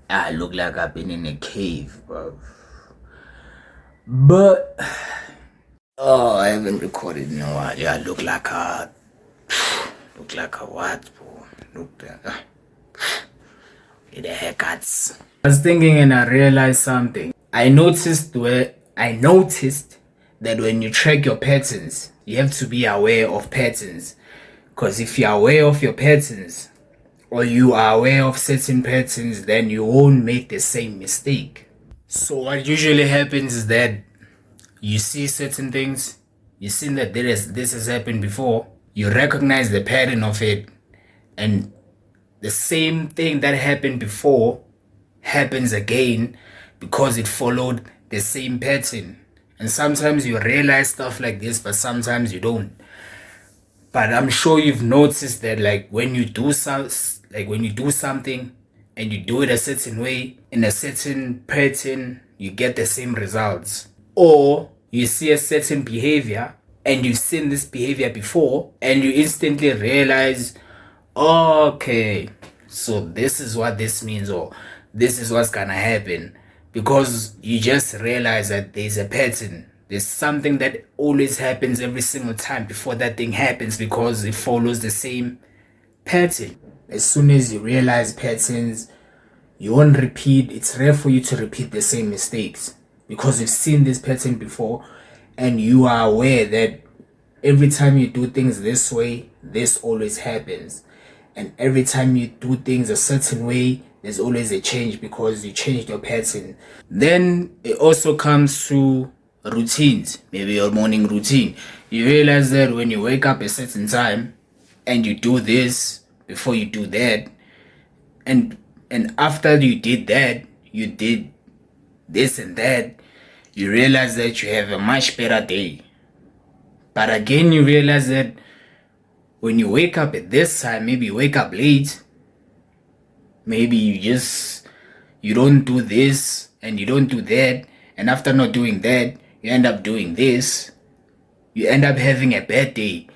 I look like I've been in a cave, bro. But I haven't recorded in a while. Yeah, I look like a what, bro? Look like with the haircuts. I was thinking and I realized something. I noticed that when you track your patterns, you have to be aware of patterns. Because if you're aware of your patterns, or you are aware of certain patterns, then you won't make the same mistake. So what usually happens is that you see certain things, you've seen that this has happened before, you recognize the pattern of it, and the same thing that happened before happens again because it followed the same pattern. And sometimes you realize stuff like this, but sometimes you don't. But I'm sure you've noticed that when you do something and you do it a certain way in a certain pattern, you get the same results. Or you see a certain behavior and you've seen this behavior before and you instantly realize, okay, so this is what this means, or this is what's gonna happen, because you just realize that there's a pattern. There's something that always happens every single time before that thing happens because it follows the same pattern. As soon as you realize patterns, you won't repeat. It's rare for you to repeat the same mistakes because you've seen this pattern before and you are aware that every time you do things this way, this always happens. And every time you do things a certain way, there's always a change because you changed your pattern. Then it also comes to routines, maybe your morning routine. You realize that when you wake up a certain time and you do this before you do that, and after you did that, you did this and that, you realize that you have a much better day. But again, you realize that when you wake up at this time, maybe you wake up late, maybe you don't do this and you don't do that, and after not doing that, you end up doing this, you end up having a bad day.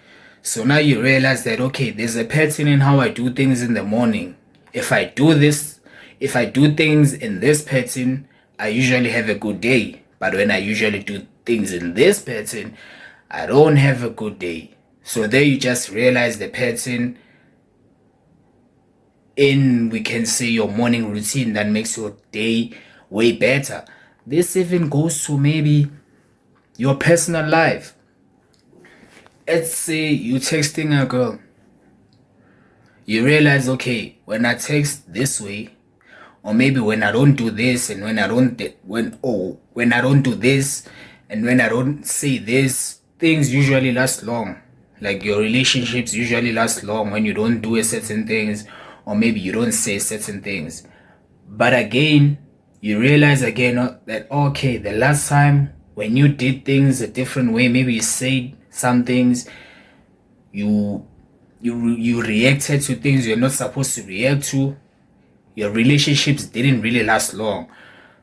So now you realize that, okay, there's a pattern in how I do things in the morning. If I do things in this pattern, I usually have a good day. But when I usually do things in this pattern, I don't have a good day. So there you just realize the pattern in, we can say, your morning routine that makes your day way better. This even goes to maybe your personal life. Let's say you're texting a girl. You realize, okay, when I text this way, or maybe when I don't do this, and when I don't do this, and when I don't say this, things usually last long. Like your relationships usually last long when you don't do certain things, or maybe you don't say certain things. But again, you realize again that, okay, the last time when you did things a different way, maybe you said some things, you reacted to things you're not supposed to react to, your relationships didn't really last long.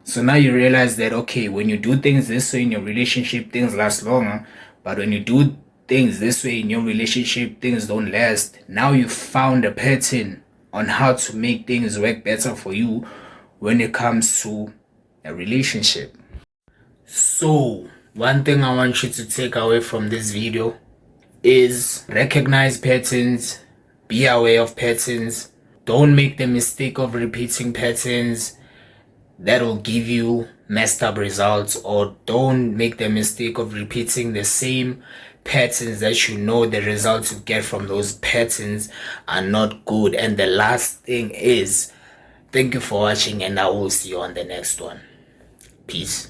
So now you realize that, okay, when you do things this way in your relationship, things last longer. But when you do things this way in your relationship, things don't last. Now you found a pattern on how to make things work better for you when it comes to a relationship. So one thing I want you to take away from this video is recognize patterns, be aware of patterns, don't make the mistake of repeating patterns that will give you messed up results, or don't make the mistake of repeating the same patterns that you know the results you get from those patterns are not good. And the last thing is, thank you for watching, and I will see you on the next one. Peace.